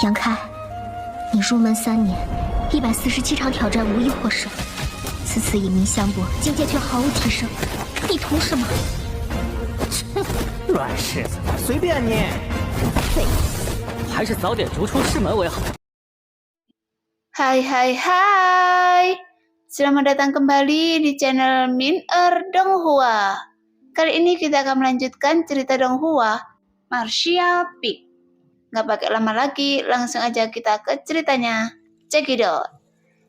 杨开，你入门3年，147场挑战无一获胜，此次以名相搏，境界却毫无提升，你图什么？乱柿子，随便你。废物，还是早点逐出师门为好。Hai, selamat datang kembali di channel Min-er Donghua. Kali ini kita akan melanjutkan cerita Donghua, Martial Peak. Gak pakai lama lagi, langsung aja kita ke ceritanya. Check it out.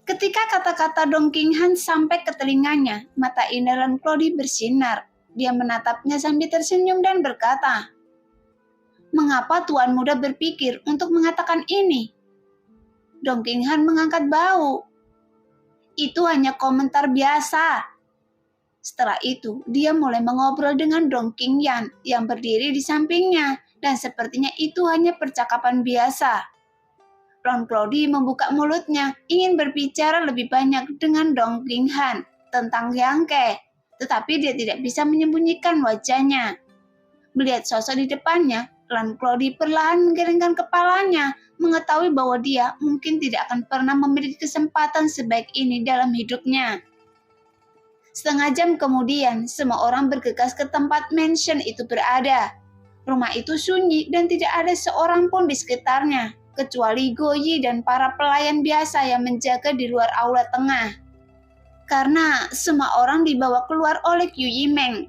Ketika kata-kata Dong Qinghan sampai ke telinganya, mata indah Lan Clody bersinar. Dia menatapnya sambil tersenyum dan berkata, "Mengapa Tuan Muda berpikir untuk mengatakan ini?" Dong Qinghan mengangkat bahu. "Itu hanya komentar biasa." Setelah itu, dia mulai mengobrol dengan Dong Qingyan yang berdiri di sampingnya, dan sepertinya itu hanya percakapan biasa. Lan Clody membuka mulutnya, ingin berbicara lebih banyak dengan Dong Qinghan tentang Yang Ke, tetapi dia tidak bisa menyembunyikan wajahnya. Melihat sosok di depannya, Lan Clody perlahan menggelengkan kepalanya, mengetahui bahwa dia mungkin tidak akan pernah memiliki kesempatan sebaik ini dalam hidupnya. Setengah jam kemudian, semua orang bergegas ke tempat mansion itu berada. Rumah itu sunyi dan tidak ada seorang pun di sekitarnya, kecuali Goyi dan para pelayan biasa yang menjaga di luar aula tengah. Karena semua orang dibawa keluar oleh Qiu Yimeng.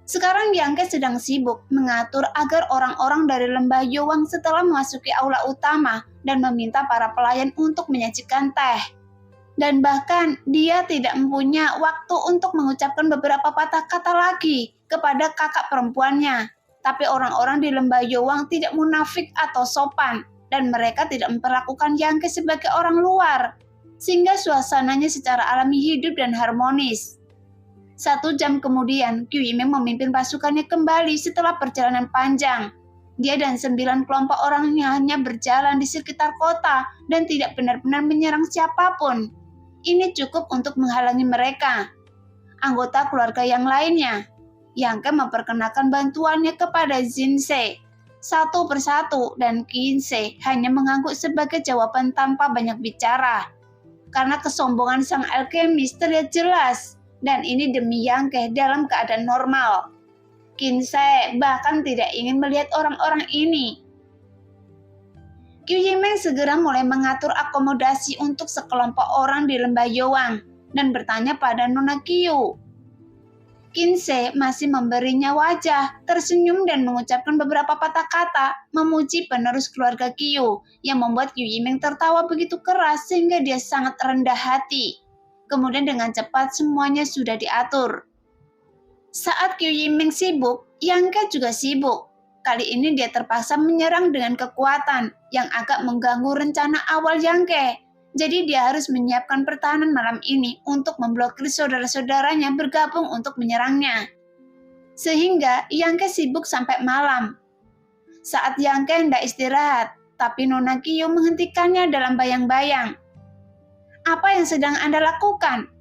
Sekarang Yang Ke sedang sibuk mengatur agar orang-orang dari lembah Yowang setelah memasuki aula utama dan meminta para pelayan untuk menyajikan teh. Dan bahkan dia tidak mempunyai waktu untuk mengucapkan beberapa patah kata lagi kepada kakak perempuannya. Tapi orang-orang di lembah Yowang tidak munafik atau sopan, dan mereka tidak memperlakukan Yang Ke sebagai orang luar, sehingga suasananya secara alami hidup dan harmonis. 1 jam kemudian, Qiu Yimeng memimpin pasukannya kembali setelah perjalanan panjang. Dia dan 9 kelompok orangnya hanya berjalan di sekitar kota dan tidak benar-benar menyerang siapapun. Ini cukup untuk menghalangi mereka. Anggota keluarga yang lainnya, Yang Ke memperkenalkan bantuannya kepada Jinsei satu persatu, dan Jinsei hanya mengangguk sebagai jawaban tanpa banyak bicara. Karena kesombongan sang alkemis terlihat jelas, dan ini demi Yang Ke dalam keadaan normal. Jinsei bahkan tidak ingin melihat orang-orang ini. Qiu Yimeng segera mulai mengatur akomodasi untuk sekelompok orang di lembah Yowang dan bertanya pada Nona Qiu. Jinsei masih memberinya wajah, tersenyum dan mengucapkan beberapa patah kata memuji penerus keluarga Qiu yang membuat Qiu Yimeng tertawa begitu keras sehingga dia sangat rendah hati. Kemudian dengan cepat semuanya sudah diatur. Saat Qiu Yimeng sibuk, Yang Ke juga sibuk. Kali ini dia terpaksa menyerang dengan kekuatan yang agak mengganggu rencana awal Yang Ke. Jadi dia harus menyiapkan pertahanan malam ini untuk memblokir saudara-saudaranya bergabung untuk menyerangnya. Sehingga Yang Ke sibuk sampai malam. Saat Yang Ke hendak istirahat, tapi Nona Qiu menghentikannya dalam bayang-bayang. "Apa yang sedang Anda lakukan?"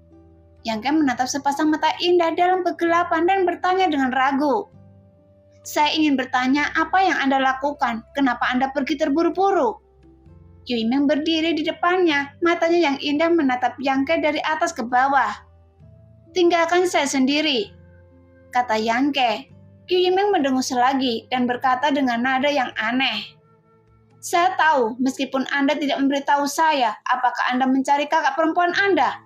Yang Ke menatap sepasang mata indah dalam kegelapan dan bertanya dengan ragu. "Saya ingin bertanya apa yang Anda lakukan, kenapa Anda pergi terburu-buru?" Qiu Yimeng berdiri di depannya, matanya yang indah menatap Yang Ke dari atas ke bawah. "Tinggalkan saya sendiri," kata Yang Ke. Qiu Yimeng mendengus lagi dan berkata dengan nada yang aneh. "Saya tahu, meskipun Anda tidak memberitahu saya, apakah Anda mencari kakak perempuan Anda?"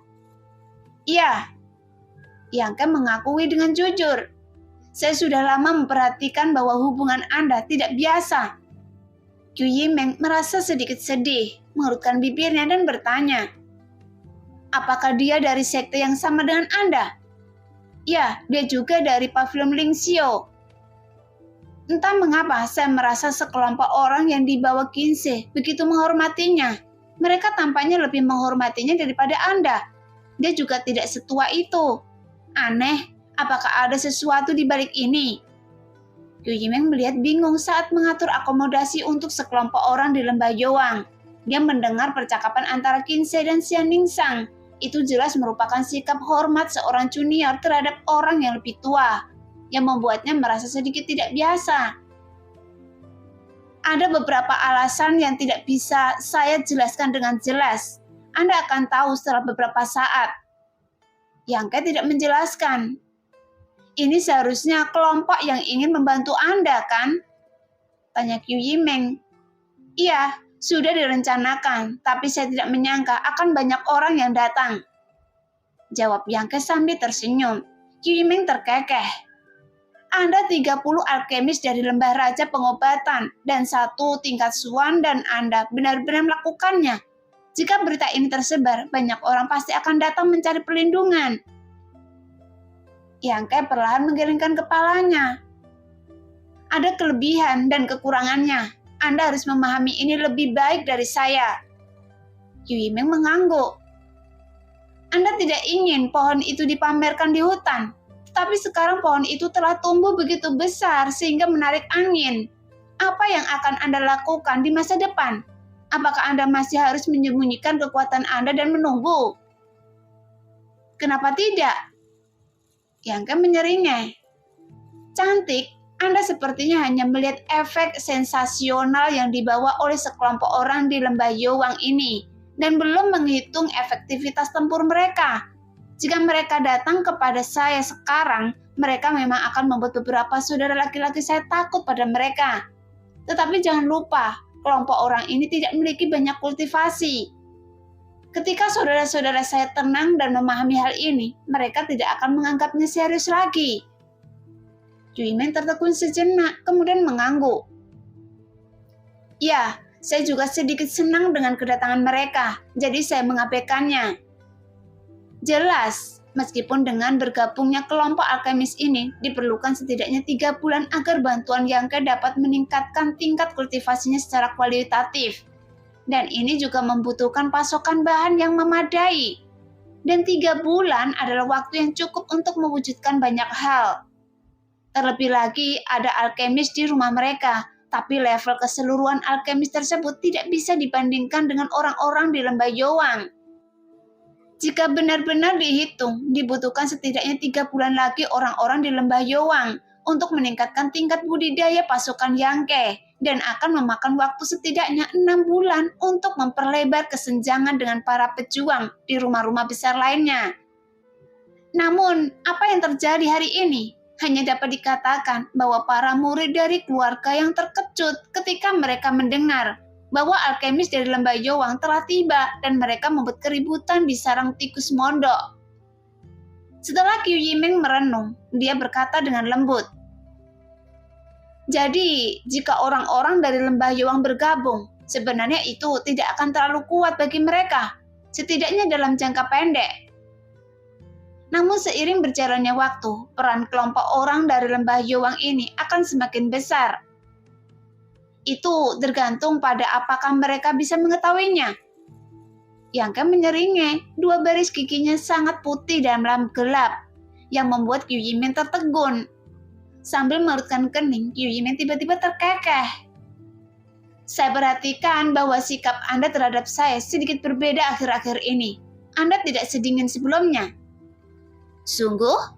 "Iya," Yang Ke mengakui dengan jujur. "Saya sudah lama memperhatikan bahwa hubungan Anda tidak biasa." Qiu Yimeng merasa sedikit sedih, mengerutkan bibirnya dan bertanya, "Apakah dia dari sekte yang sama dengan Anda?" "Ya, dia juga dari pavilion Lingxiu." "Entah mengapa saya merasa sekelompok orang yang dibawa Jinsei begitu menghormatinya. Mereka tampaknya lebih menghormatinya daripada Anda. Dia juga tidak setua itu. Aneh, apakah ada sesuatu di balik ini?" Qiu Yimeng melihat bingung saat mengatur akomodasi untuk sekelompok orang di lembah Yowang. Dia mendengar percakapan antara Jinsei dan Xian Ningxiang. Itu jelas merupakan sikap hormat seorang junior terhadap orang yang lebih tua, yang membuatnya merasa sedikit tidak biasa. Ada beberapa alasan yang tidak bisa saya jelaskan dengan jelas. Anda akan tahu setelah beberapa saat. Yang Ke tidak menjelaskan. Ini seharusnya kelompok yang ingin membantu Anda, kan? Tanya Qiu Yimeng. Iya, sudah direncanakan, tapi saya tidak menyangka akan banyak orang yang datang. Jawab Yang Ke sambil tersenyum. Qiu Yimeng terkekeh. Anda 30 alkemis dari lembah raja pengobatan dan 1 tingkat Suan dan Anda benar-benar melakukannya. Jika berita ini tersebar, banyak orang pasti akan datang mencari perlindungan. Yang Ke perlahan menggelengkan kepalanya. Ada kelebihan dan kekurangannya. Anda harus memahami ini lebih baik dari saya. Qiu Yimeng mengangguk. Anda tidak ingin pohon itu dipamerkan di hutan, tapi sekarang pohon itu telah tumbuh begitu besar sehingga menarik angin. Apa yang akan Anda lakukan di masa depan? Apakah Anda masih harus menyembunyikan kekuatan Anda dan menunggu? Kenapa tidak? Yang Ke menyeringai. Cantik, Anda sepertinya hanya melihat efek sensasional yang dibawa oleh sekelompok orang di lembah Yowang ini dan belum menghitung efektivitas tempur mereka. Jika mereka datang kepada saya sekarang, mereka memang akan membuat beberapa saudara laki-laki saya takut pada mereka. Tetapi jangan lupa, kelompok orang ini tidak memiliki banyak kultivasi. Ketika saudara-saudara saya tenang dan memahami hal ini, mereka tidak akan menganggapnya serius lagi. Qiu Yimeng tertekun sejenak, kemudian mengangguk. Ya, saya juga sedikit senang dengan kedatangan mereka, jadi saya mengabaikannya. Jelas, meskipun dengan bergabungnya kelompok alkemis ini, diperlukan setidaknya 3 bulan agar bantuan Yang Ke dapat meningkatkan tingkat kultivasinya secara kualitatif. Dan ini juga membutuhkan pasokan bahan yang memadai. Dan 3 bulan adalah waktu yang cukup untuk mewujudkan banyak hal. Terlebih lagi, ada alkemis di rumah mereka, tapi level keseluruhan alkemis tersebut tidak bisa dibandingkan dengan orang-orang di lembah Yowang. Jika benar-benar dihitung, dibutuhkan setidaknya 3 bulan lagi orang-orang di lembah Yowang untuk meningkatkan tingkat budidaya pasukan Yang Ke, dan akan memakan waktu setidaknya 6 bulan untuk memperlebar kesenjangan dengan para pejuang di rumah-rumah besar lainnya. Namun, apa yang terjadi hari ini? Hanya dapat dikatakan bahwa para murid dari keluarga yang terkejut ketika mereka mendengar bahwa alkemis dari lembah Yowang telah tiba dan mereka membuat keributan di sarang tikus mondok. Setelah Qiu Yimeng merenung, dia berkata dengan lembut, jadi, jika orang-orang dari lembah Yowang bergabung, sebenarnya itu tidak akan terlalu kuat bagi mereka, setidaknya dalam jangka pendek. Namun seiring berjalannya waktu, peran kelompok orang dari lembah Yowang ini akan semakin besar. Itu tergantung pada apakah mereka bisa mengetahuinya. Yang Ke menyeringai, 2 baris giginya sangat putih dalam gelap, yang membuat Qiu Yimeng tertegun. Sambil merutkan kening, Qiu Yimeng tiba-tiba terkekeh. Saya perhatikan bahwa sikap Anda terhadap saya sedikit berbeda akhir-akhir ini. Anda tidak sedingin sebelumnya. Sungguh?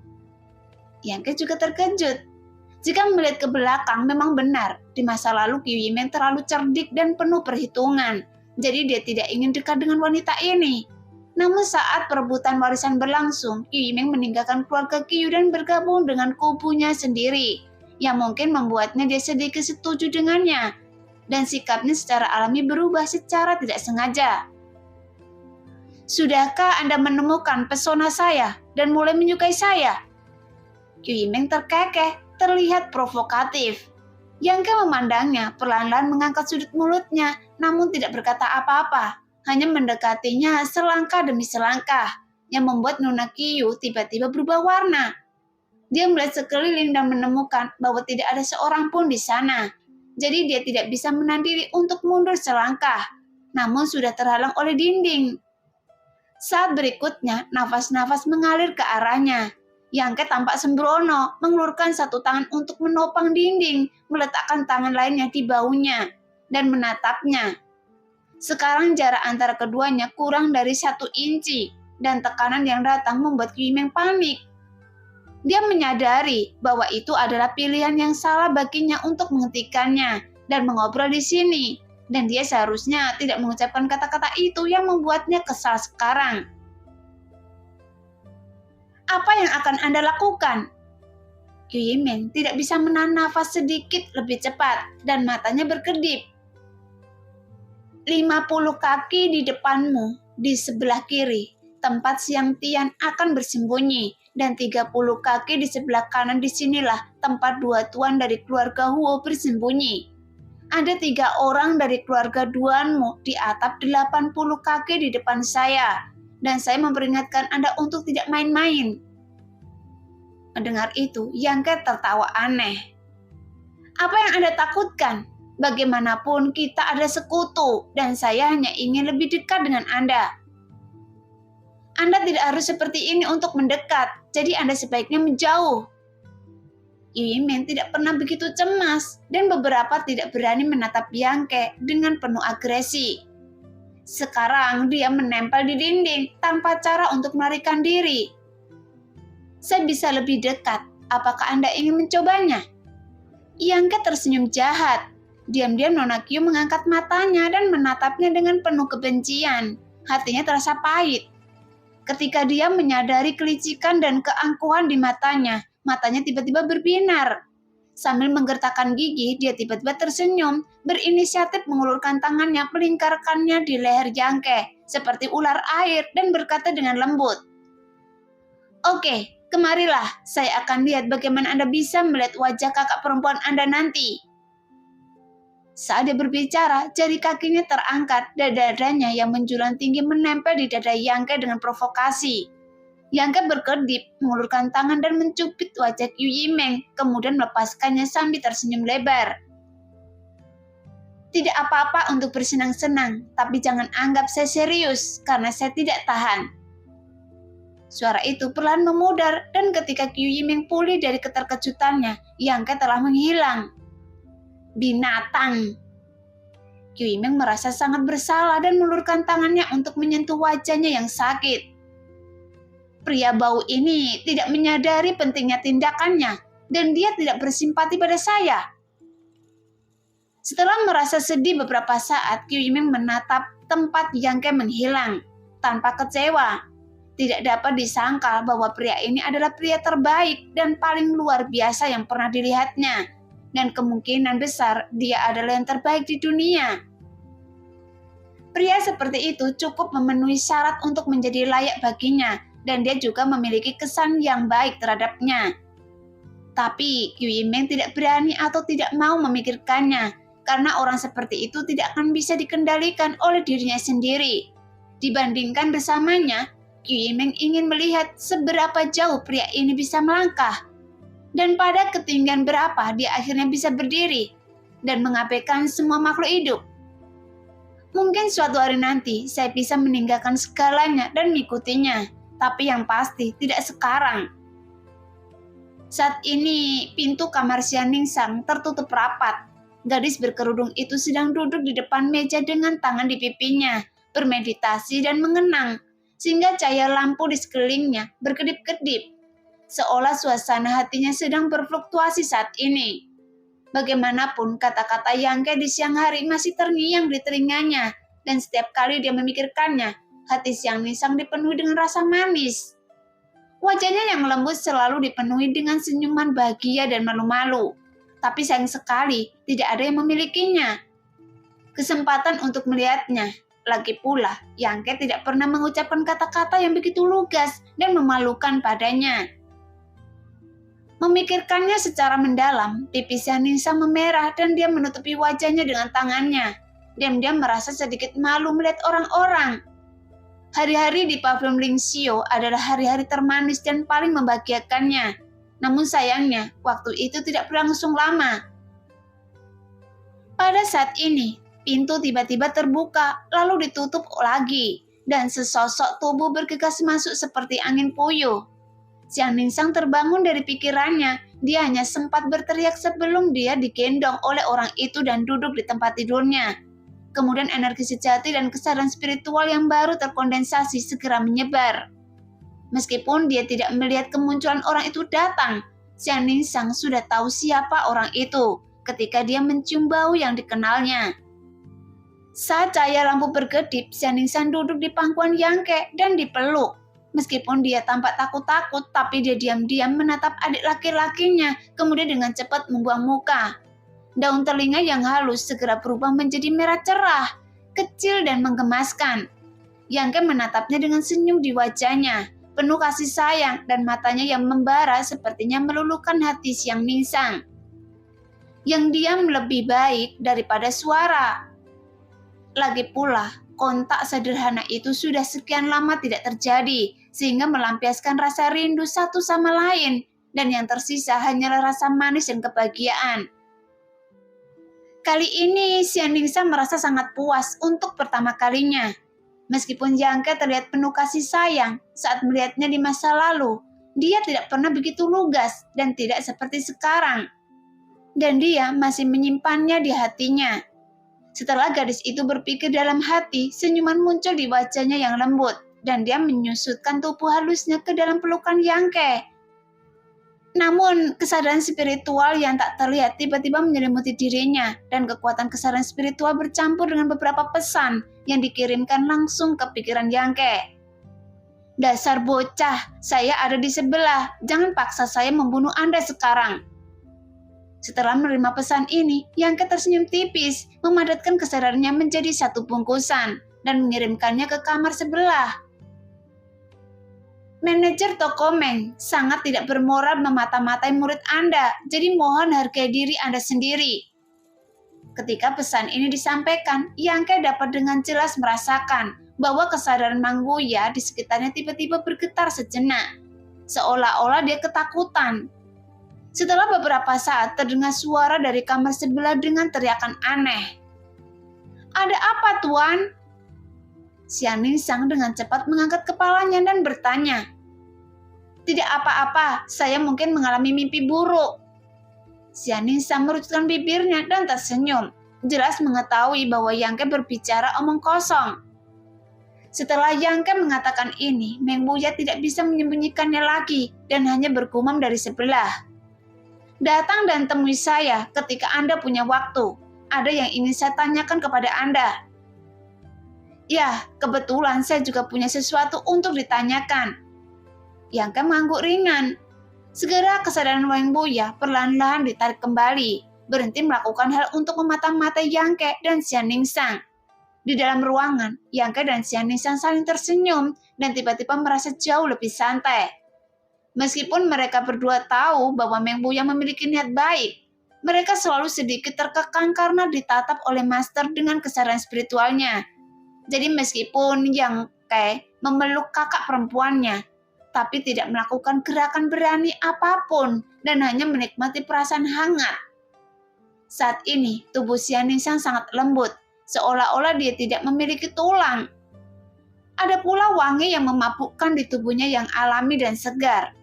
Yang Ke juga terkejut. Jika melihat ke belakang memang benar, di masa lalu Qiu Yimeng terlalu cerdik dan penuh perhitungan. Jadi dia tidak ingin dekat dengan wanita ini. Namun saat perebutan warisan berlangsung, Qiu Yimeng meninggalkan keluarga Qiu dan bergabung dengan kubunya sendiri, yang mungkin membuatnya dia sedikit setuju dengannya, dan sikapnya secara alami berubah secara tidak sengaja. Sudahkah Anda menemukan pesona saya dan mulai menyukai saya? Qiu Yimeng terkekeh, terlihat provokatif. Yang Ke memandangnya, perlahan-lahan mengangkat sudut mulutnya, namun tidak berkata apa-apa. Hanya mendekatinya selangkah demi selangkah, yang membuat Nona Qiu tiba-tiba berubah warna. Dia melihat sekeliling dan menemukan bahwa tidak ada seorang pun di sana. Jadi dia tidak bisa menahan diri untuk mundur selangkah, namun sudah terhalang oleh dinding. Saat berikutnya, nafas-nafas mengalir ke arahnya. Yang Ke tampak sembrono, mengelurkan satu tangan untuk menopang dinding, meletakkan tangan lainnya di bahunya, dan menatapnya. Sekarang jarak antara keduanya kurang dari 1 inci, dan tekanan yang datang membuat Qiu Yimeng panik. Dia menyadari bahwa itu adalah pilihan yang salah baginya untuk menghentikannya, dan mengobrol di sini. Dan dia seharusnya tidak mengucapkan kata-kata itu yang membuatnya kesal sekarang. Apa yang akan Anda lakukan? Yu Yimeng tidak bisa menahan nafas sedikit lebih cepat dan matanya berkedip. 50 kaki di depanmu, di sebelah kiri, tempat Siang Tian akan bersembunyi, dan 30 kaki di sebelah kanan disinilah tempat dua tuan dari keluarga Huo bersembunyi. Ada 3 orang dari keluarga duanmu di atap 80 kaki di depan saya, dan saya memperingatkan Anda untuk tidak main-main. Mendengar itu, Yang Ke tertawa aneh. Apa yang Anda takutkan? Bagaimanapun kita ada sekutu dan saya hanya ingin lebih dekat dengan Anda. Anda tidak harus seperti ini untuk mendekat, jadi Anda sebaiknya menjauh. Yu Yimeng tidak pernah begitu cemas dan beberapa tidak berani menatap Yang Ke dengan penuh agresi. Sekarang dia menempel di dinding tanpa cara untuk melarikan diri. Saya bisa lebih dekat, apakah Anda ingin mencobanya? Yang Ke tersenyum jahat. Diam-diam Nona Qiu mengangkat matanya dan menatapnya dengan penuh kebencian. Hatinya terasa pahit. Ketika dia menyadari kelicikan dan keangkuhan di matanya tiba-tiba berbinar. Sambil menggertakkan gigi, dia tiba-tiba tersenyum, berinisiatif mengulurkan tangannya, melingkarkannya di leher Yang Ke, seperti ular air, dan berkata dengan lembut, "Oke, kemarilah, saya akan lihat bagaimana Anda bisa melihat wajah kakak perempuan Anda nanti." Saat dia berbicara, jari kakinya terangkat dan dadanya yang menjulang tinggi menempel di dada Yang Ke dengan provokasi. Yang Ke berkedip, mengulurkan tangan dan mencubit wajah Yu Yimeng, kemudian melepaskannya sambil tersenyum lebar. Tidak apa-apa untuk bersenang-senang, tapi jangan anggap saya serius, karena saya tidak tahan. Suara itu perlahan memudar, dan ketika Yu Yimeng pulih dari keterkejutannya, Yang Ke telah menghilang. Binatang. Yu Yimeng merasa sangat bersalah dan mengulurkan tangannya untuk menyentuh wajahnya yang sakit. Pria bau ini tidak menyadari pentingnya tindakannya dan dia tidak bersimpati pada saya. Setelah merasa sedih beberapa saat, Yu Yimeng menatap tempat Yang Ke menghilang tanpa kecewa. Tidak dapat disangkal bahwa pria ini adalah pria terbaik dan paling luar biasa yang pernah dilihatnya. Dan kemungkinan besar dia adalah yang terbaik di dunia. Pria seperti itu cukup memenuhi syarat untuk menjadi layak baginya, dan dia juga memiliki kesan yang baik terhadapnya. Tapi Yu Yimeng tidak berani atau tidak mau memikirkannya, karena orang seperti itu tidak akan bisa dikendalikan oleh dirinya sendiri. Dibandingkan bersamanya, Yu Yimeng ingin melihat seberapa jauh pria ini bisa melangkah. Dan pada ketinggian berapa dia akhirnya bisa berdiri dan mengabaikan semua makhluk hidup. Mungkin suatu hari nanti saya bisa meninggalkan segalanya dan mengikutinya, tapi yang pasti tidak sekarang. Saat ini pintu kamar Xian Ningxiang tertutup rapat. Gadis berkerudung itu sedang duduk di depan meja dengan tangan di pipinya, bermeditasi dan mengenang, sehingga cahaya lampu di sekelilingnya berkedip-kedip. Seolah suasana hatinya sedang berfluktuasi saat ini. Bagaimanapun kata-kata Yang Ke di siang hari masih terngiang di telinganya, dan setiap kali dia memikirkannya, hati Xian Ningxiang dipenuhi dengan rasa manis. Wajahnya yang lembut selalu dipenuhi dengan senyuman bahagia dan malu-malu, tapi sayang sekali tidak ada yang memilikinya. Kesempatan untuk melihatnya, lagi pula Yang Ke tidak pernah mengucapkan kata-kata yang begitu lugas dan memalukan padanya. Memikirkannya secara mendalam, pipi Xian Ningxiang memerah dan dia menutupi wajahnya dengan tangannya. Diam-diam merasa sedikit malu melihat orang-orang. Hari-hari di pavilion Lingxiu adalah hari-hari termanis dan paling membahagiakannya. Namun sayangnya, waktu itu tidak berlangsung lama. Pada saat ini, pintu tiba-tiba terbuka, lalu ditutup lagi, dan sesosok tubuh bergegas masuk seperti angin puyuh. Xian Ningxiang terbangun dari pikirannya. Dia hanya sempat berteriak sebelum dia digendong oleh orang itu dan duduk di tempat tidurnya. Kemudian energi sejati dan kesadaran spiritual yang baru terkondensasi segera menyebar. Meskipun dia tidak melihat kemunculan orang itu datang, Xian Ningxiang sudah tahu siapa orang itu, ketika dia mencium bau yang dikenalnya. Saat cahaya lampu berkedip, Xian Ningxiang duduk di pangkuan Yang Ke dan dipeluk. Meskipun dia tampak takut-takut, tapi dia diam-diam menatap adik laki-lakinya, kemudian dengan cepat membuang muka. Daun telinga yang halus segera berubah menjadi merah cerah, kecil dan menggemaskan. Yang Ke menatapnya dengan senyum di wajahnya, penuh kasih sayang, dan matanya yang membara sepertinya meluluhkan hati Xian Ningxiang. Yang diam lebih baik daripada suara. Lagi pula, kontak sederhana itu sudah sekian lama tidak terjadi, sehingga melampiaskan rasa rindu satu sama lain, dan yang tersisa hanyalah rasa manis dan kebahagiaan. Kali ini, Xian Ningxiang merasa sangat puas untuk pertama kalinya. Meskipun Yang Ke terlihat penuh kasih sayang saat melihatnya di masa lalu, dia tidak pernah begitu lugas dan tidak seperti sekarang. Dan dia masih menyimpannya di hatinya. Setelah gadis itu berpikir dalam hati, senyuman muncul di wajahnya yang lembut, dan dia menyusutkan tubuh halusnya ke dalam pelukan Yang Ke. Namun, kesadaran spiritual yang tak terlihat tiba-tiba menyelimuti dirinya, dan kekuatan kesadaran spiritual bercampur dengan beberapa pesan yang dikirimkan langsung ke pikiran Yang Ke. Dasar bocah, saya ada di sebelah, jangan paksa saya membunuh Anda sekarang. Setelah menerima pesan ini, Yang Ke tersenyum tipis, memadatkan kesadarannya menjadi satu bungkusan, dan mengirimkannya ke kamar sebelah. Manajer toko Meng sangat tidak bermoral memata-matai murid Anda, jadi mohon hargai diri Anda sendiri. Ketika pesan ini disampaikan, Yang Ke dapat dengan jelas merasakan bahwa kesadaran Mang Buya di sekitarnya tiba-tiba bergetar sejenak, seolah-olah dia ketakutan. Setelah beberapa saat terdengar suara dari kamar sebelah dengan teriakan aneh. "Ada apa, Tuan?" Xian Ningxiang dengan cepat mengangkat kepalanya dan bertanya. "Tidak apa-apa, saya mungkin mengalami mimpi buruk." Xian Ningxiang merucutkan bibirnya dan tersenyum, jelas mengetahui bahwa Yang Ke berbicara omong kosong. Setelah Yang Ke mengatakan ini, Meng Buya tidak bisa menyembunyikannya lagi dan hanya bergumam dari sebelah. "Datang dan temui saya ketika Anda punya waktu. Ada yang ingin saya tanyakan kepada Anda." "Ya, kebetulan saya juga punya sesuatu untuk ditanyakan." Yang Ke mengangguk ringan. Segera kesadaran Meng Buya perlahan-lahan ditarik kembali, berhenti melakukan hal untuk memata-matai Yang Ke dan Xian Ningxiang. Di dalam ruangan, Yang Ke dan Xian Ningxiang saling tersenyum dan tiba-tiba merasa jauh lebih santai. Meskipun mereka berdua tahu bahwa Meng Buya memiliki niat baik, mereka selalu sedikit terkekang karena ditatap oleh master dengan kesadaran spiritualnya. Jadi meskipun Yang Ke memeluk kakak perempuannya, tapi tidak melakukan gerakan berani apapun dan hanya menikmati perasaan hangat. Saat ini, tubuh Xian Ningxiang sangat lembut, seolah-olah dia tidak memiliki tulang. Ada pula wangi yang memabukkan di tubuhnya yang alami dan segar.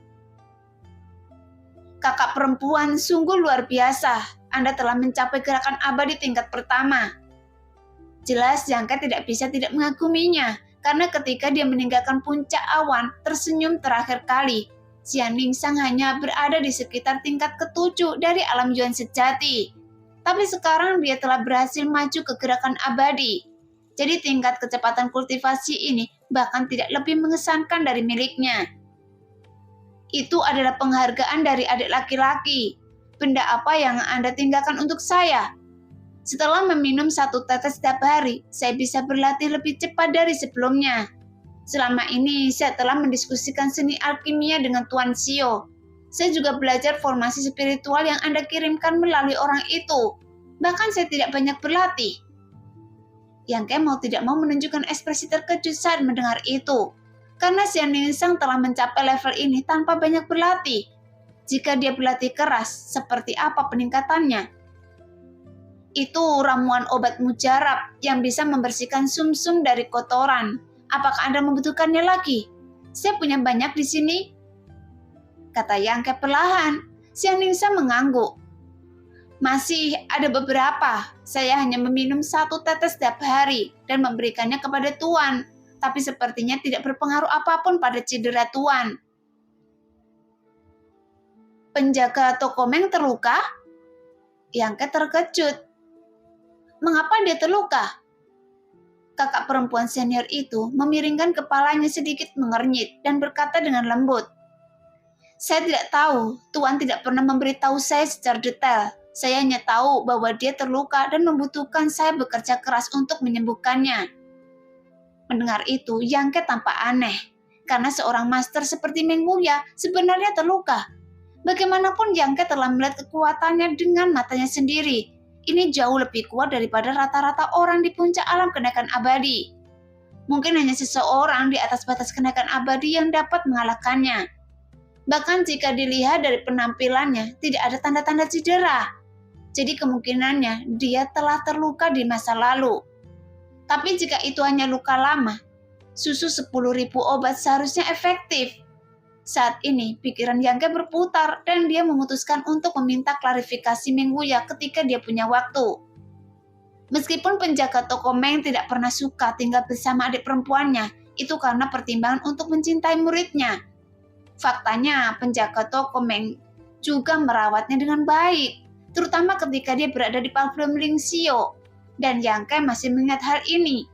"Kakak perempuan sungguh luar biasa. Anda telah mencapai gerakan abadi tingkat pertama." Jelas Yang Ke tidak bisa tidak mengaguminya, karena ketika dia meninggalkan puncak awan tersenyum terakhir kali, Xian Ningxiang hanya berada di sekitar tingkat ke-7 dari alam Yuan sejati. Tapi sekarang dia telah berhasil maju ke gerakan abadi. Jadi tingkat kecepatan kultivasi ini bahkan tidak lebih mengesankan dari miliknya. "Itu adalah penghargaan dari adik laki-laki. Benda apa yang Anda tinggalkan untuk saya? Setelah meminum 1 tetes setiap hari, saya bisa berlatih lebih cepat dari sebelumnya. Selama ini, saya telah mendiskusikan seni alkimia dengan Tuan Xiao. Saya juga belajar formasi spiritual yang Anda kirimkan melalui orang itu. Bahkan saya tidak banyak berlatih." Yang Ke mau tidak mau menunjukkan ekspresi terkejut saat mendengar itu. Karena Xian Ningxiang telah mencapai level ini tanpa banyak berlatih. Jika dia berlatih keras, seperti apa peningkatannya? "Itu ramuan obat mujarab yang bisa membersihkan sumsum dari kotoran. Apakah Anda membutuhkannya lagi? Saya punya banyak di sini," kata Yang Ke perlahan. Xian Ningxiang mengangguk. "Masih ada beberapa. Saya hanya meminum 1 tetes setiap hari dan memberikannya kepada Tuan. Tapi sepertinya tidak berpengaruh apapun pada cedera Tuan." "Penjaga toko Meng terluka?" Yangke terkejut. Mengapa dia terluka? Kakak perempuan senior itu memiringkan kepalanya sedikit mengernyit dan berkata dengan lembut, "Saya tidak tahu, Tuan tidak pernah memberitahu saya secara detail. Saya hanya tahu bahwa dia terluka dan membutuhkan saya bekerja keras untuk menyembuhkannya." Mendengar itu, Yangke tampak aneh, karena seorang master seperti Meng Wuya sebenarnya terluka. Bagaimanapun Yangke telah melihat kekuatannya dengan matanya sendiri. Ini jauh lebih kuat daripada rata-rata orang di puncak alam kenaikan abadi. Mungkin hanya seseorang di atas batas kenaikan abadi yang dapat mengalahkannya. Bahkan jika dilihat dari penampilannya, tidak ada tanda-tanda cedera. Jadi kemungkinannya dia telah terluka di masa lalu. Tapi jika itu hanya luka lama, susu 10.000 obat seharusnya efektif. Saat ini, pikiran Yangke berputar dan dia memutuskan untuk meminta klarifikasi Meng Wuya ketika dia punya waktu. Meskipun penjaga toko Meng tidak pernah suka tinggal bersama adik perempuannya, itu karena pertimbangan untuk mencintai muridnya. Faktanya, penjaga toko Meng juga merawatnya dengan baik, terutama ketika dia berada di pavilion Lingxiu, dan Yangke masih mengingat hal ini.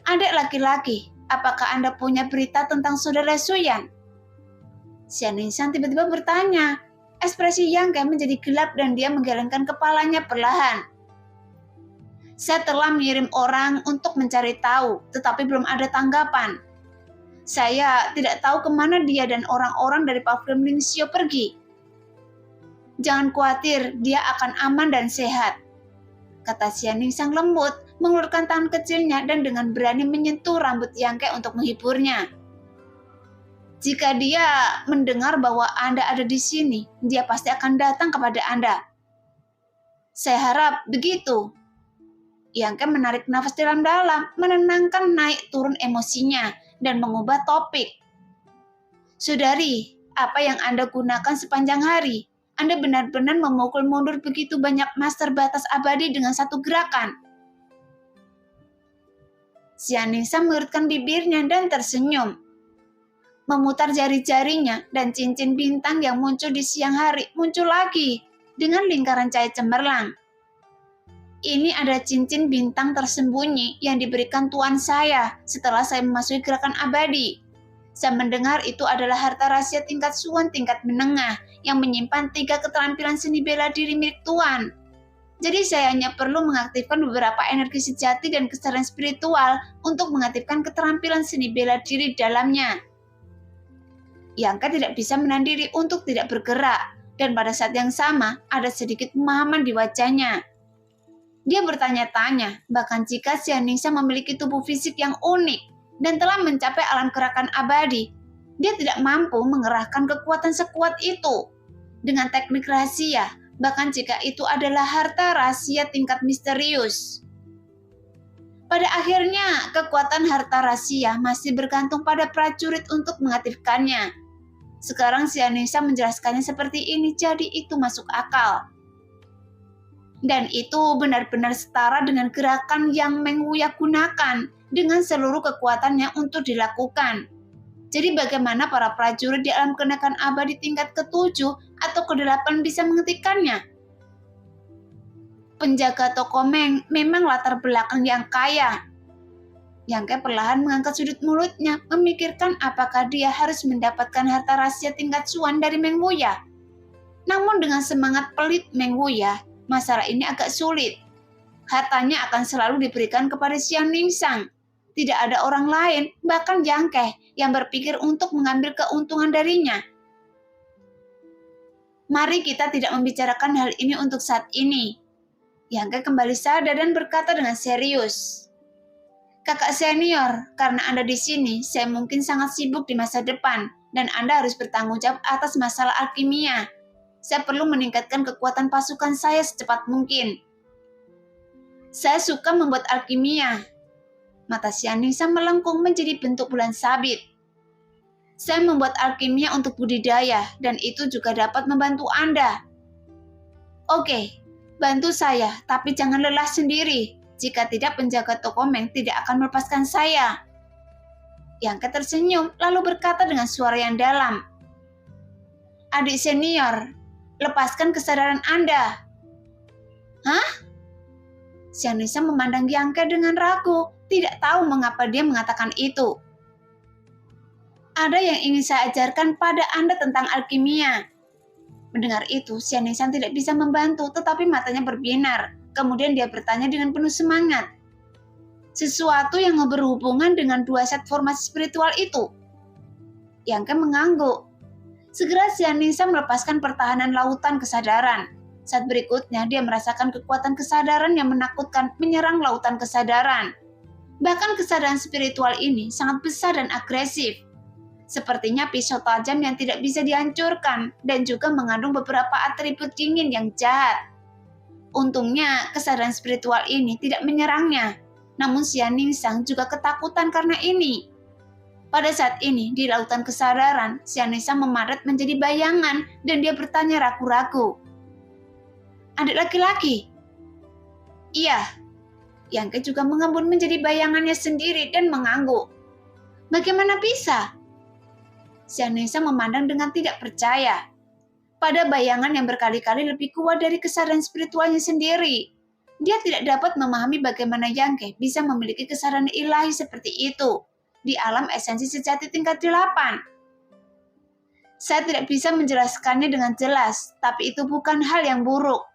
"Adik laki-laki, apakah Anda punya berita tentang saudara Suyan?" Xian Ningxiang tiba-tiba bertanya. Ekspresi Yangke menjadi gelap dan dia menggelengkan kepalanya perlahan. "Saya telah mengirim orang untuk mencari tahu, tetapi belum ada tanggapan. Saya tidak tahu kemana dia dan orang-orang dari pavilion Lingxiu pergi." "Jangan khawatir, dia akan aman dan sehat," kata Xian Ningxiang lembut, mengeluarkan tangan kecilnya dan dengan berani menyentuh rambut Yangke untuk menghiburnya. "Jika dia mendengar bahwa Anda ada di sini, dia pasti akan datang kepada Anda." "Saya harap begitu." Yangke menarik nafas dalam-dalam, menenangkan naik turun emosinya, dan mengubah topik. "Saudari, apa yang Anda gunakan sepanjang hari? Anda benar-benar memukul mundur begitu banyak master batas abadi dengan satu gerakan." Xian Ningxiang mengerutkan bibirnya dan tersenyum. Memutar jari-jarinya dan cincin bintang yang muncul di siang hari muncul lagi dengan lingkaran cahaya cemerlang. "Ini ada cincin bintang tersembunyi yang diberikan tuan saya setelah saya memasuki gerakan abadi. Saya mendengar itu adalah harta rahasia tingkat Suan tingkat menengah yang menyimpan 3 keterampilan seni bela diri milik tuan. Jadi saya hanya perlu mengaktifkan beberapa energi sejati dan kesadaran spiritual untuk mengaktifkan keterampilan seni bela diri dalamnya." Yangke tidak bisa menahan diri untuk tidak bergerak, dan pada saat yang sama ada sedikit pemahaman di wajahnya. Dia bertanya-tanya, bahkan jika Xian Ningxiang memiliki tubuh fisik yang unik dan telah mencapai alam gerakan abadi, dia tidak mampu mengerahkan kekuatan sekuat itu dengan teknik rahasia, bahkan jika itu adalah harta rahasia tingkat misterius. Pada akhirnya, kekuatan harta rahasia masih bergantung pada prajurit untuk mengaktifkannya. Sekarang Xian Ningxiang menjelaskannya seperti ini, jadi itu masuk akal. Dan itu benar-benar setara dengan gerakan yang Meng Wuya gunakan dengan seluruh kekuatannya untuk dilakukan. Jadi bagaimana para prajurit di alam kenaikan abadi tingkat ke-7 atau ke-8 bisa menghentikannya? Penjaga toko Meng memang latar belakang yang kaya. Yangke perlahan mengangkat sudut mulutnya, memikirkan apakah dia harus mendapatkan harta rahasia tingkat Suan dari Meng Wuya. Namun dengan semangat pelit Meng Wuya, masalah ini agak sulit. Hartanya akan selalu diberikan kepada Xian Ningxiang. Tidak ada orang lain, bahkan Yangke, yang berpikir untuk mengambil keuntungan darinya. "Mari kita tidak membicarakan hal ini untuk saat ini." Yangke kembali sadar dan berkata dengan serius. "Kakak senior, karena Anda di sini, saya mungkin sangat sibuk di masa depan, dan Anda harus bertanggung jawab atas masalah alkimia. Saya perlu meningkatkan kekuatan pasukan saya secepat mungkin." "Saya suka membuat alkimia." Mata Xian Ningxiang melengkung menjadi bentuk bulan sabit. "Saya membuat alkimia untuk budidaya, dan itu juga dapat membantu Anda." "Oke, bantu saya, tapi jangan lelah sendiri. Jika tidak, penjaga toko Meng tidak akan melepaskan saya." Yangke tersenyum, lalu berkata dengan suara yang dalam. "Adik senior, lepaskan kesadaran Anda. Hah? Xianlingshang memandang Yang Ke dengan ragu, tidak tahu mengapa dia mengatakan itu. Ada yang ingin saya ajarkan pada Anda tentang alkimia. Mendengar itu, Xianlingshang tidak bisa membantu, tetapi matanya berbinar. Kemudian dia bertanya dengan penuh semangat. Sesuatu yang berhubungan dengan 2 set formasi spiritual itu. Yang Ke mengangguk. Segera Xianlingshang melepaskan pertahanan lautan kesadaran. Saat berikutnya, dia merasakan kekuatan kesadaran yang menakutkan menyerang lautan kesadaran. Bahkan kesadaran spiritual ini sangat besar dan agresif. Sepertinya pisau tajam yang tidak bisa dihancurkan dan juga mengandung beberapa atribut dingin yang jahat. Untungnya, kesadaran spiritual ini tidak menyerangnya. Namun Xianlingshang juga ketakutan karena ini. Pada saat ini, di lautan kesadaran, Xianlingshang memadat menjadi bayangan dan dia bertanya ragu-ragu. Adik laki-laki? Iya. Yang Ke juga mengembun menjadi bayangannya sendiri dan mengangguk. Bagaimana bisa? Xianlingshang memandang dengan tidak percaya. Pada bayangan yang berkali-kali lebih kuat dari kesadaran spiritualnya sendiri. Dia tidak dapat memahami bagaimana Yang Ke bisa memiliki kesadaran ilahi seperti itu di alam esensi sejati tingkat 8. Saya tidak bisa menjelaskannya dengan jelas, tapi itu bukan hal yang buruk.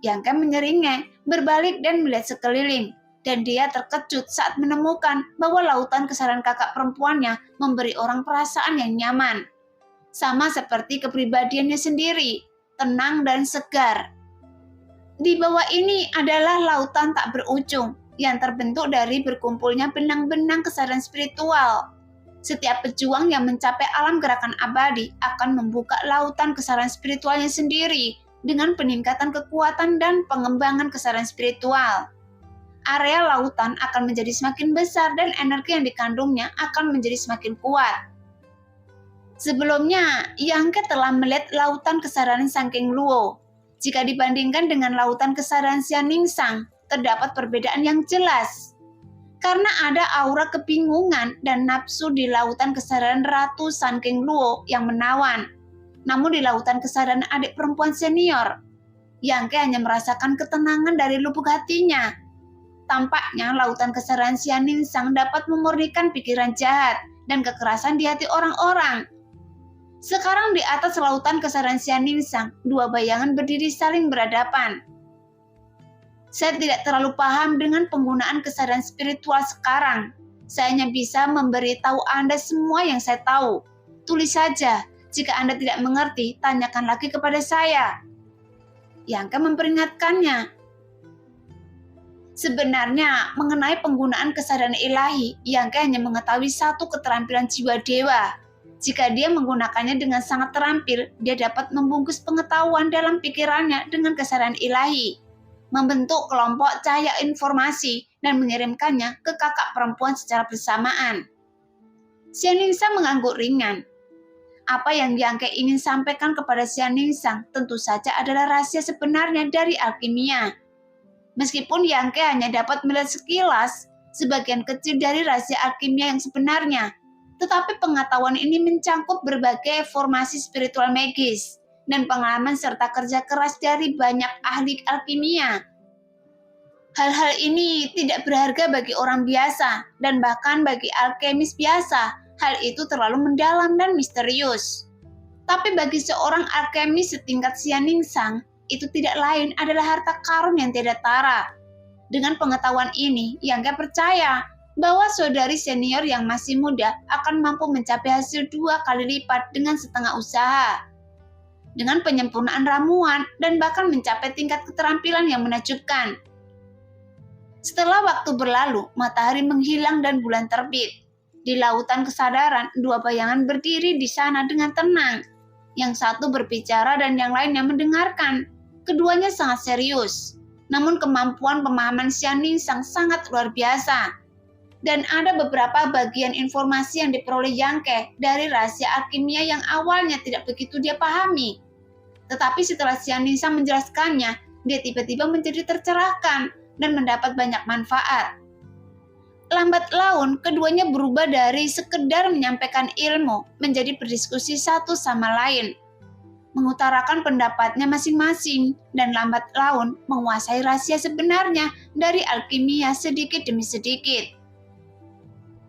Yang Ke menyeringai, berbalik dan melihat sekeliling. Dan dia terkejut saat menemukan bahwa lautan kesadaran kakak perempuannya memberi orang perasaan yang nyaman. Sama seperti kepribadiannya sendiri, tenang dan segar. Di bawah ini adalah lautan tak berujung yang terbentuk dari berkumpulnya benang-benang kesadaran spiritual. Setiap pejuang yang mencapai alam gerakan abadi akan membuka lautan kesadaran spiritualnya sendiri dengan peningkatan kekuatan dan pengembangan kesadaran spiritual. Area lautan akan menjadi semakin besar dan energi yang dikandungnya akan menjadi semakin kuat. Sebelumnya, Yang Ke telah melihat lautan kesadaran Sangking Luo. Jika dibandingkan dengan lautan kesadaran Xianlingshang, terdapat perbedaan yang jelas. Karena ada aura kebingungan dan nafsu di lautan kesadaran Ratu Sangking Luo yang menawan. Namun di lautan kesadaran adik perempuan senior, Yang Ke hanya merasakan ketenangan dari lubuk hatinya. Tampaknya lautan kesadaran Xianlingshang dapat memurnikan pikiran jahat dan kekerasan di hati orang-orang. Sekarang di atas lautan kesadaran Xianlingshang, 2 bayangan berdiri saling berhadapan. Saya tidak terlalu paham dengan penggunaan kesadaran spiritual sekarang. Saya hanya bisa memberitahu Anda semua yang saya tahu. Tulis saja, jika Anda tidak mengerti, tanyakan lagi kepada saya. Yang Ke memperingatkannya. Sebenarnya, mengenai penggunaan kesadaran ilahi, Yang Ke hanya mengetahui 1 keterampilan jiwa dewa. Jika dia menggunakannya dengan sangat terampil, dia dapat membungkus pengetahuan dalam pikirannya dengan kesadaran ilahi, membentuk kelompok cahaya informasi, dan mengirimkannya ke kakak perempuan secara bersamaan. Xianlingshang mengangguk ringan. Apa yang Yang Ke ingin sampaikan kepada Xianlingshang tentu saja adalah rahasia sebenarnya dari alkimia. Meskipun Yang Ke hanya dapat melihat sekilas sebagian kecil dari rahasia alkimia yang sebenarnya, tetapi pengetahuan ini mencangkup berbagai formasi spiritual magis dan pengalaman serta kerja keras dari banyak ahli alkimia. Hal-hal ini tidak berharga bagi orang biasa dan bahkan bagi alkemis biasa, hal itu terlalu mendalam dan misterius. Tapi bagi seorang alkemis setingkat Xianlingshang, itu tidak lain adalah harta karun yang tidak tara. Dengan pengetahuan ini, Yang Ke percaya bahwa saudari senior yang masih muda akan mampu mencapai hasil 2 kali lipat dengan setengah usaha. Dengan penyempurnaan ramuan dan bahkan mencapai tingkat keterampilan yang menakjubkan. Setelah waktu berlalu, matahari menghilang dan bulan terbit. Di lautan kesadaran, 2 bayangan berdiri di sana dengan tenang. Yang satu berbicara dan yang lainnya mendengarkan. Keduanya sangat serius. Namun kemampuan pemahaman Xianlingshang sangat luar biasa. Dan ada beberapa bagian informasi yang diperoleh Yang Ke dari rahasia alkimia yang awalnya tidak begitu dia pahami. Tetapi setelah Xianlingshang menjelaskannya, dia tiba-tiba menjadi tercerahkan dan mendapat banyak manfaat. Lambat laun, keduanya berubah dari sekedar menyampaikan ilmu menjadi berdiskusi satu sama lain. mengutarakan pendapatnya masing-masing, dan lambat laun menguasai rahasia sebenarnya dari alkimia sedikit demi sedikit.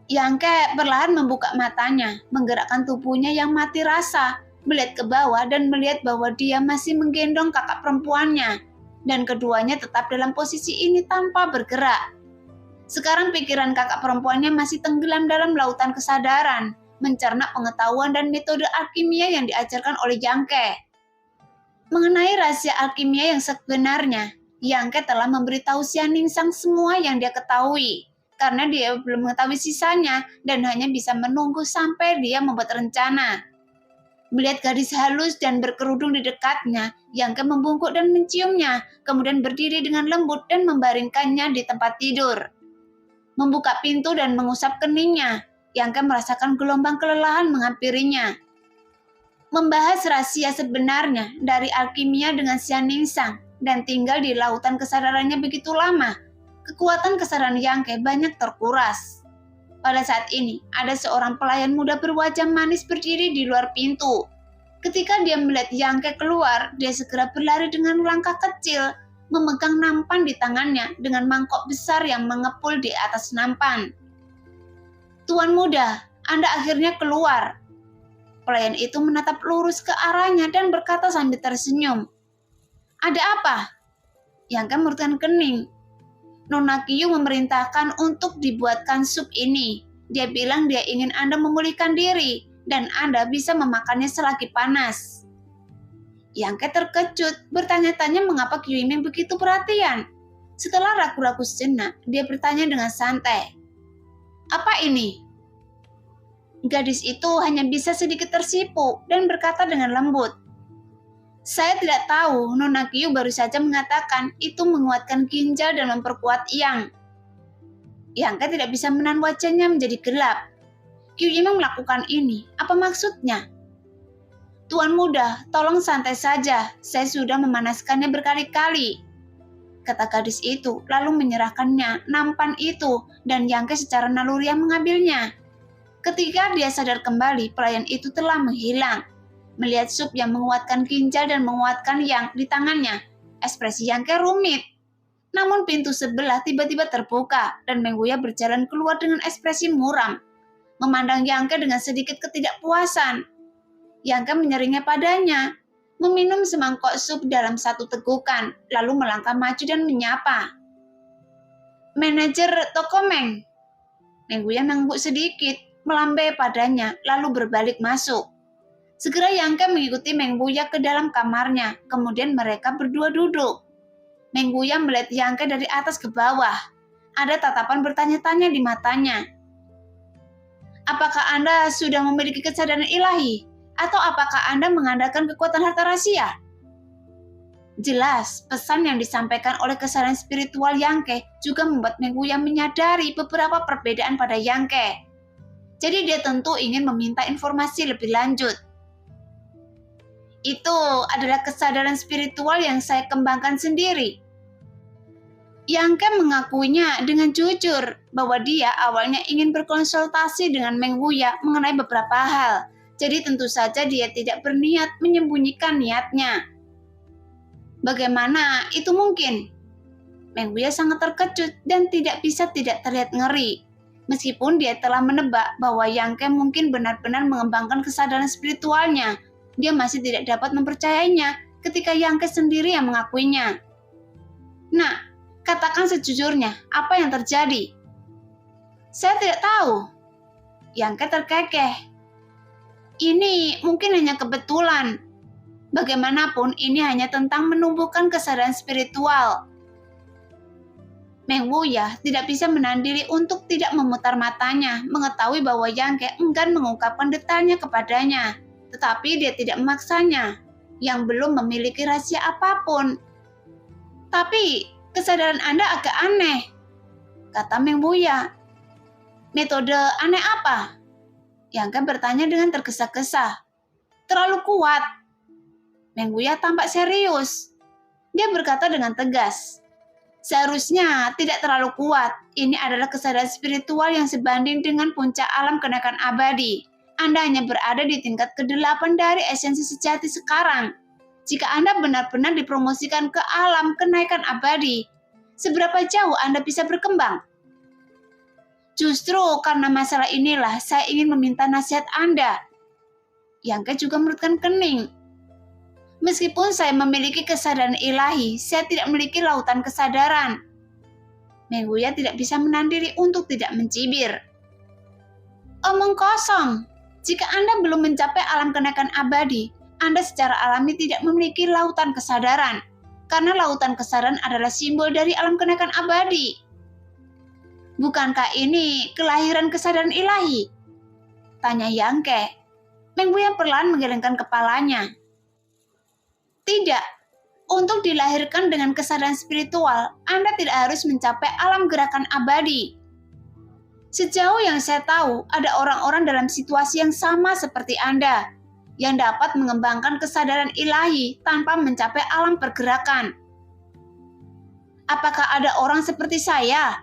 Yangke perlahan membuka matanya, menggerakkan tubuhnya yang mati rasa, melihat ke bawah dan melihat bahwa dia masih menggendong kakak perempuannya, dan keduanya tetap dalam posisi ini tanpa bergerak. Sekarang pikiran kakak perempuannya masih tenggelam dalam lautan kesadaran, mencerna pengetahuan dan metode alkimia yang diajarkan oleh Yangke. Mengenai rahasia alkimia yang sebenarnya, Yangke telah memberitahu Xianningsang semua yang dia ketahui, karena dia belum mengetahui sisanya dan hanya bisa menunggu sampai dia membuat rencana. Melihat gadis halus dan berkerudung di dekatnya, Yangke membungkuk dan menciumnya, kemudian berdiri dengan lembut dan membaringkannya di tempat tidur. Membuka pintu dan mengusap keningnya, Yangke merasakan gelombang kelelahan menghampirinya. Membahas rahasia sebenarnya dari alkimia dengan Xianningsang dan tinggal di lautan kesadarannya begitu lama, kekuatan kesadaran Yangke banyak terkuras. Pada saat ini, ada seorang pelayan muda berwajah manis berdiri di luar pintu. Ketika dia melihat Yangke keluar, dia segera berlari dengan langkah kecil, memegang nampan di tangannya dengan mangkok besar yang mengepul di atas nampan. "Tuan muda, Anda akhirnya keluar." Pelayan itu menatap lurus ke arahnya dan berkata sambil tersenyum. "Ada apa?" Yangke mengerutkan kening. "Nona Qiu memerintahkan untuk dibuatkan sup ini. Dia bilang dia ingin Anda memulihkan diri dan Anda bisa memakannya selagi panas." Yangke terkejut, bertanya-tanya mengapa Qiu Yiming begitu perhatian. Setelah ragu-ragu sejenak, dia bertanya dengan santai, "Apa ini?" Gadis itu hanya bisa sedikit tersipu dan berkata dengan lembut, "Saya tidak tahu, Nona Qiu baru saja mengatakan itu menguatkan ginjal dan memperkuat Yang." Yangke tidak bisa menahan wajahnya menjadi gelap. Qiu Yiming melakukan ini, apa maksudnya? "Tuan muda, tolong santai saja, saya sudah memanaskannya berkali-kali," kata gadis itu, lalu menyerahkannya nampan itu dan Yangke secara naluriah mengambilnya. Ketika dia sadar kembali, pelayan itu telah menghilang. Melihat sup yang menguatkan ginjal dan menguatkan Yang di tangannya, ekspresi Yangke rumit. Namun pintu sebelah tiba-tiba terbuka dan Meng Wuya berjalan keluar dengan ekspresi muram, memandang Yangke dengan sedikit ketidakpuasan. Yangke menyeringnya padanya, meminum semangkok sup dalam satu tegukan, lalu melangkah maju dan menyapa. "Manajer toko Meng." Meng Wuya mengangguk sedikit, melambai padanya, lalu berbalik masuk. Segera Yangke mengikuti Meng Wuya ke dalam kamarnya, kemudian mereka berdua duduk. Meng Wuya melihat Yangke dari atas ke bawah. Ada tatapan bertanya-tanya di matanya. "Apakah Anda sudah memiliki kesadaran ilahi? Atau apakah Anda mengandalkan kekuatan harta rahasia?" Jelas, pesan yang disampaikan oleh kesadaran spiritual Yangke juga membuat Meng Wuya menyadari beberapa perbedaan pada Yangke. Jadi dia tentu ingin meminta informasi lebih lanjut. "Itu adalah kesadaran spiritual yang saya kembangkan sendiri." Yangke mengakuinya dengan jujur bahwa dia awalnya ingin berkonsultasi dengan Meng Wuya mengenai beberapa hal. Jadi tentu saja dia tidak berniat menyembunyikan niatnya. "Bagaimana itu mungkin?" Meng Wuya sangat terkejut dan tidak bisa tidak terlihat ngeri. Meskipun dia telah menebak bahwa Yangke mungkin benar-benar mengembangkan kesadaran spiritualnya, dia masih tidak dapat mempercayainya ketika Yangke sendiri yang mengakuinya. "Nah, katakan sejujurnya, apa yang terjadi?" "Saya tidak tahu." Yangke terkekeh. "Ini mungkin hanya kebetulan. Bagaimanapun ini hanya tentang menumbuhkan kesadaran spiritual." Meng Wuya tidak bisa menahan diri untuk tidak memutar matanya, mengetahui bahwa Yangke enggan mengungkapkan detailnya kepadanya. Tetapi dia tidak memaksanya, yang belum memiliki rahasia apapun. "Tapi kesadaran Anda agak aneh," kata Meng Wuya. "Metode aneh apa?" Yangke bertanya dengan tergesa-gesa. "Terlalu kuat." Meng Wuya tampak serius. Dia berkata dengan tegas, "Seharusnya tidak terlalu kuat. Ini adalah kesadaran spiritual yang sebanding dengan puncak alam kenaikan abadi. Anda hanya berada di tingkat ke-8 dari esensi sejati sekarang. Jika Anda benar-benar dipromosikan ke alam kenaikan abadi, seberapa jauh Anda bisa berkembang? Justru karena masalah inilah saya ingin meminta nasihat Anda. Yangke juga menurutkan kening. Meskipun saya memiliki kesadaran ilahi, saya tidak memiliki lautan kesadaran. Meng Huya tidak bisa menahan diri untuk tidak mencibir. Omong kosong. Jika Anda belum mencapai alam kenaikan abadi, Anda secara alami tidak memiliki lautan kesadaran. Karena lautan kesadaran adalah simbol dari alam kenaikan abadi. Bukankah ini kelahiran kesadaran ilahi? Tanya Yangke. Meng Huya perlahan menggelengkan kepalanya. Tidak. Untuk dilahirkan dengan kesadaran spiritual, Anda tidak harus mencapai alam gerakan abadi. Sejauh yang saya tahu, ada orang-orang dalam situasi yang sama seperti Anda, yang dapat mengembangkan kesadaran ilahi tanpa mencapai alam pergerakan. Apakah ada orang seperti saya?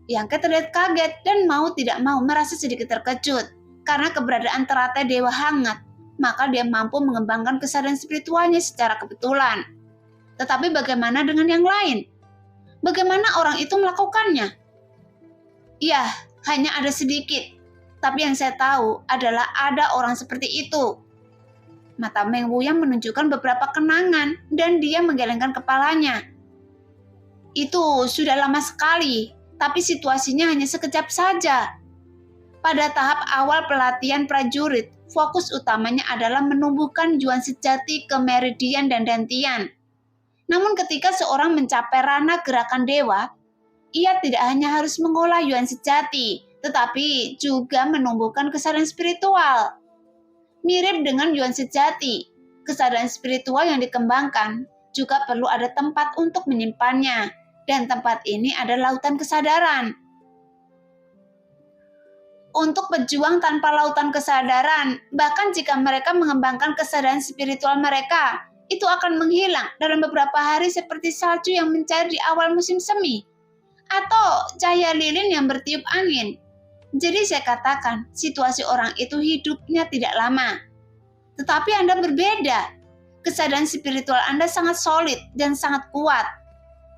Yangke terlihat kaget dan mau tidak mau merasa sedikit terkejut, karena keberadaan teratai Dewa Hangat, maka dia mampu mengembangkan kesadaran spiritualnya secara kebetulan. Tetapi bagaimana dengan yang lain? Bagaimana orang itu melakukannya? Ya, hanya ada sedikit. Tapi yang saya tahu adalah ada orang seperti itu. Mata Meng Huya menunjukkan beberapa kenangan dan dia menggelengkan kepalanya. Itu sudah lama sekali, tapi situasinya hanya sekejap saja. Pada tahap awal pelatihan prajurit, fokus utamanya adalah menumbuhkan Yuan sejati ke meridian dan dantian. Namun ketika seorang mencapai ranah gerakan dewa, ia tidak hanya harus mengolah Yuan sejati, tetapi juga menumbuhkan kesadaran spiritual. Mirip dengan Yuan sejati, kesadaran spiritual yang dikembangkan juga perlu ada tempat untuk menyimpannya, dan tempat ini adalah lautan kesadaran. Untuk pejuang tanpa lautan kesadaran, bahkan jika mereka mengembangkan kesadaran spiritual mereka, itu akan menghilang dalam beberapa hari seperti salju yang mencair di awal musim semi, atau cahaya lilin yang bertiup angin. Jadi saya katakan, situasi orang itu hidupnya tidak lama. Tetapi Anda berbeda. Kesadaran spiritual Anda sangat solid dan sangat kuat.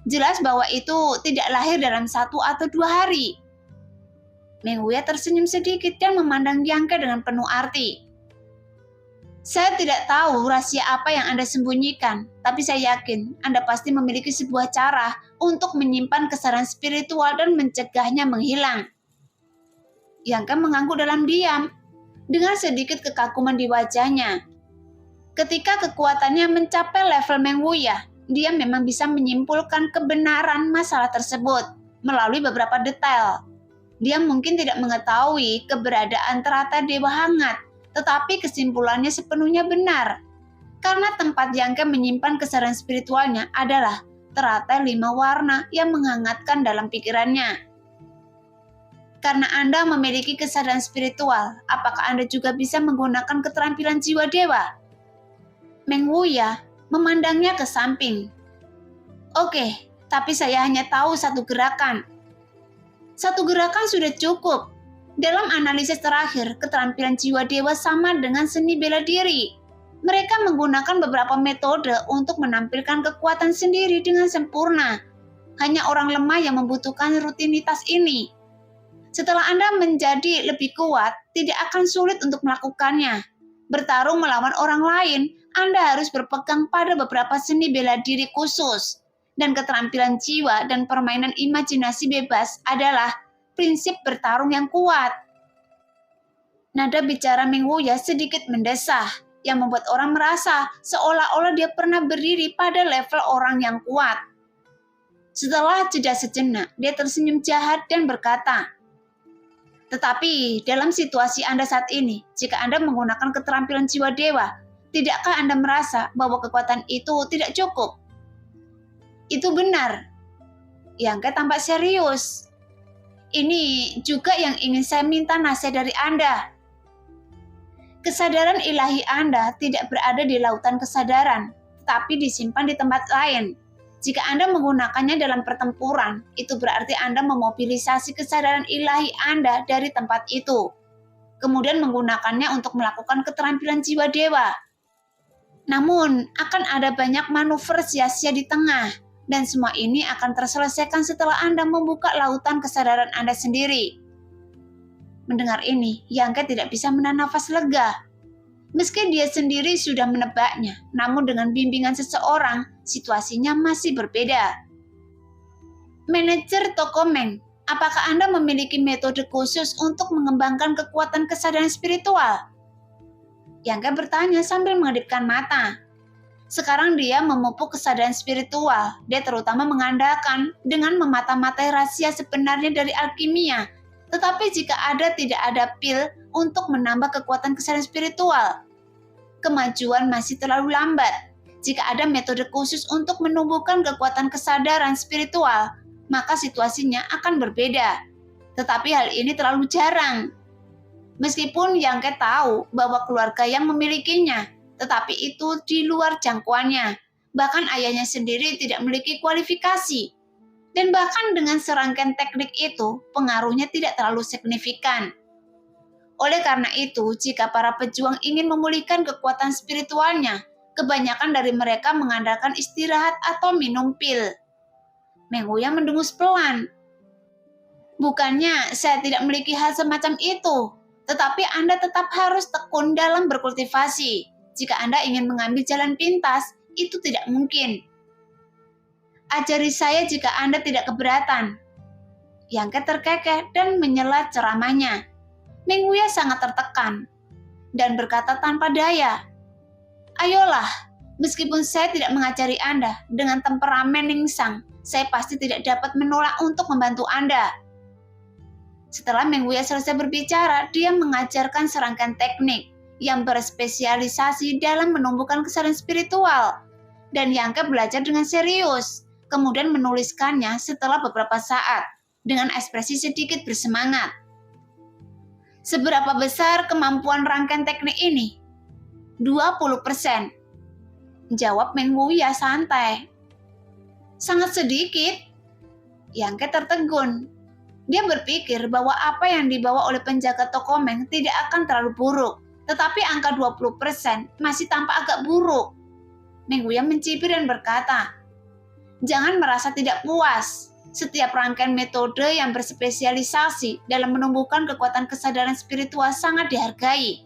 Jelas bahwa itu tidak lahir dalam 1 atau 2 hari. Meng Huya tersenyum sedikit dan memandang Yangke dengan penuh arti. Saya tidak tahu rahasia apa yang Anda sembunyikan, tapi saya yakin Anda pasti memiliki sebuah cara untuk menyimpan kesadaran spiritual dan mencegahnya menghilang. Yangke mengangguk dalam diam, dengan sedikit kekaguman di wajahnya. Ketika kekuatannya mencapai level Meng Huya, dia memang bisa menyimpulkan kebenaran masalah tersebut melalui beberapa detail. Dia mungkin tidak mengetahui keberadaan teratai Dewa Hangat, tetapi kesimpulannya sepenuhnya benar. Karena tempat Yangke menyimpan kesadaran spiritualnya adalah teratai 5 warna yang menghangatkan dalam pikirannya. Karena Anda memiliki kesadaran spiritual, apakah Anda juga bisa menggunakan keterampilan jiwa dewa? Meng Huya memandangnya ke samping. Oke, tapi saya hanya tahu satu gerakan. Satu gerakan sudah cukup. Dalam analisis terakhir, keterampilan jiwa dewa sama dengan seni bela diri. Mereka menggunakan beberapa metode untuk menampilkan kekuatan sendiri dengan sempurna. Hanya orang lemah yang membutuhkan rutinitas ini. Setelah Anda menjadi lebih kuat, tidak akan sulit untuk melakukannya. Bertarung melawan orang lain, Anda harus berpegang pada beberapa seni bela diri khusus. Dan keterampilan jiwa dan permainan imajinasi bebas adalah prinsip bertarung yang kuat. Nada bicara Meng Huya sedikit mendesah, yang membuat orang merasa seolah-olah dia pernah berdiri pada level orang yang kuat. Setelah jeda sejenak, dia tersenyum jahat dan berkata, "Tetapi dalam situasi Anda saat ini, jika Anda menggunakan keterampilan jiwa dewa, tidakkah Anda merasa bahwa kekuatan itu tidak cukup?" Itu benar. Yangke tampak serius. Ini juga yang ingin saya minta nasihat dari Anda. Kesadaran ilahi Anda tidak berada di lautan kesadaran, tapi disimpan di tempat lain. Jika Anda menggunakannya dalam pertempuran, itu berarti Anda memobilisasi kesadaran ilahi Anda dari tempat itu. kemudian menggunakannya untuk melakukan keterampilan jiwa dewa. Namun, akan ada banyak manuver sia-sia di tengah, dan semua ini akan terselesaikan setelah Anda membuka lautan kesadaran Anda sendiri. Mendengar ini, Yangke tidak bisa menahan nafas lega. Meski dia sendiri sudah menebaknya, namun dengan bimbingan seseorang, situasinya masih berbeda. Manajer Tokomeng, apakah Anda memiliki metode khusus untuk mengembangkan kekuatan kesadaran spiritual? Yangke bertanya sambil mengedipkan mata. Sekarang dia memupuk kesadaran spiritual. Dia terutama mengandalkan dengan memata-matai rahasia sebenarnya dari alkimia. Tetapi jika tidak ada pil untuk menambah kekuatan kesadaran spiritual, kemajuan masih terlalu lambat. Jika ada metode khusus untuk menumbuhkan kekuatan kesadaran spiritual, maka situasinya akan berbeda. Tetapi hal ini terlalu jarang. Meskipun Yangke tahu bahwa keluarga yang memilikinya, tetapi itu di luar jangkauannya. Bahkan ayahnya sendiri tidak memiliki kualifikasi. Dan bahkan dengan serangkaian teknik itu, pengaruhnya tidak terlalu signifikan. Oleh karena itu, jika para pejuang ingin memulihkan kekuatan spiritualnya, kebanyakan dari mereka mengandalkan istirahat atau minum pil. Meng Huya mendengus pelan. Bukannya saya tidak memiliki hal semacam itu, tetapi Anda tetap harus tekun dalam berkultivasi. Jika Anda ingin mengambil jalan pintas, itu tidak mungkin. Ajari saya jika Anda tidak keberatan. Yangke terkekeh dan menyela ceramahnya. Meng Huya sangat tertekan dan berkata tanpa daya, "Ayolah, meskipun saya tidak mengajari Anda dengan temperamen Ningsang, saya pasti tidak dapat menolak untuk membantu Anda." Setelah Meng Huya selesai berbicara, dia mengajarkan serangkaian teknik yang berspesialisasi dalam menumbuhkan kesadaran spiritual. Dan Yangke belajar dengan serius, kemudian menuliskannya setelah beberapa saat dengan ekspresi sedikit bersemangat. Seberapa besar kemampuan rangkaian teknik ini? 20%. Jawab Meng Huya santai. Sangat sedikit. Yangke tertegun. Dia berpikir bahwa apa yang dibawa oleh penjaga Tokomeng tidak akan terlalu buruk, tetapi angka 20% masih tampak agak buruk. Meng Huya mencibir dan berkata, "Jangan merasa tidak puas. Setiap rangkaian metode yang berspesialisasi dalam menumbuhkan kekuatan kesadaran spiritual sangat dihargai.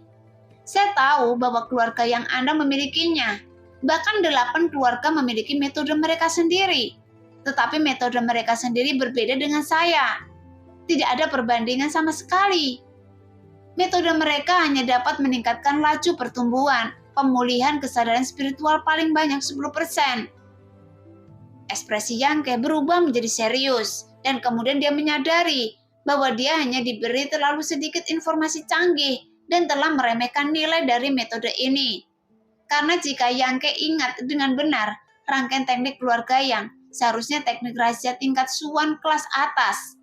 Saya tahu bahwa keluarga yang Anda memilikinya, bahkan 8 keluarga memiliki metode mereka sendiri. Tetapi metode mereka sendiri berbeda dengan saya. Tidak ada perbandingan sama sekali. Metode mereka hanya dapat meningkatkan laju pertumbuhan, pemulihan kesadaran spiritual paling banyak 10%. Ekspresi Yangke berubah menjadi serius, dan kemudian dia menyadari bahwa dia hanya diberi terlalu sedikit informasi canggih dan telah meremehkan nilai dari metode ini. Karena jika Yangke ingat dengan benar, rangkaian teknik keluarga yang seharusnya teknik rahasia tingkat Suan kelas atas.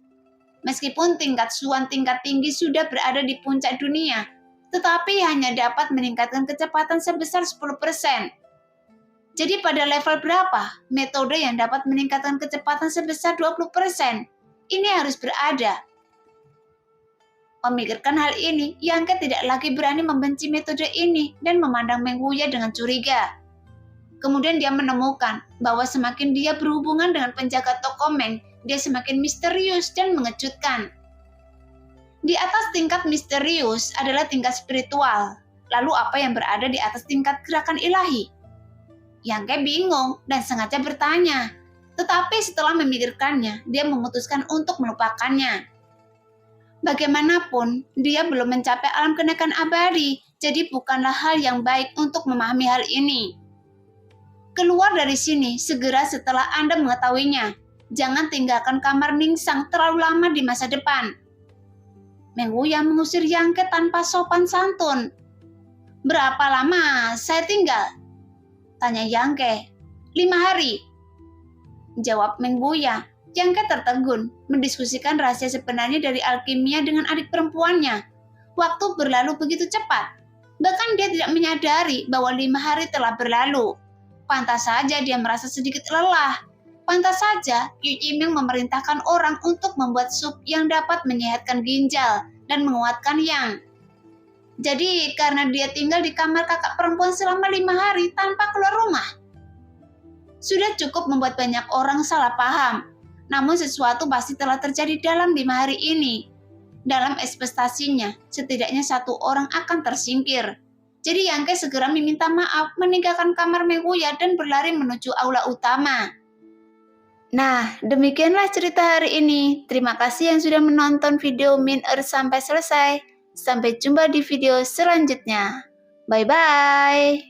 Meskipun tingkat Suan tingkat tinggi sudah berada di puncak dunia, tetapi hanya dapat meningkatkan kecepatan sebesar 10%. Jadi pada level berapa metode yang dapat meningkatkan kecepatan sebesar 20%? Ini harus berada. Memikirkan hal ini, Yangke tidak lagi berani membenci metode ini dan memandang Meng Huya dengan curiga. Kemudian dia menemukan bahwa semakin dia berhubungan dengan penjaga Tokomeng, dia semakin misterius dan mengejutkan. Di atas tingkat misterius adalah tingkat spiritual. Lalu apa yang berada di atas tingkat gerakan ilahi? Yangke bingung dan sengaja bertanya. Tetapi setelah memikirkannya, dia memutuskan untuk melupakannya. Bagaimanapun, dia belum mencapai alam kenaikan abadi, jadi bukanlah hal yang baik untuk memahami hal ini. Keluar dari sini segera setelah Anda mengetahuinya. Jangan tinggalkan kamar Ningsang terlalu lama di masa depan. Meng Huya mengusir Yangke tanpa sopan santun. Berapa lama saya tinggal? Tanya Yangke. 5 hari. Jawab Meng Huya. Yangke tertegun, mendiskusikan rahasia sebenarnya dari alkimia dengan adik perempuannya. Waktu berlalu begitu cepat. Bahkan dia tidak menyadari bahwa 5 hari telah berlalu. Pantas saja dia merasa sedikit lelah. Pantas saja Yu Yiming memerintahkan orang untuk membuat sup yang dapat menyehatkan ginjal dan menguatkan yang. Jadi karena dia tinggal di kamar kakak perempuan selama 5 hari tanpa keluar rumah. Sudah cukup membuat banyak orang salah paham. Namun sesuatu pasti telah terjadi dalam 5 hari ini. Dalam ekspektasinya, setidaknya 1 orang akan tersingkir. Jadi Yangke segera meminta maaf, meninggalkan kamar Meguya dan berlari menuju aula utama. Nah, demikianlah cerita hari ini. Terima kasih yang sudah menonton video Min-er sampai selesai. Sampai jumpa di video selanjutnya. Bye-bye.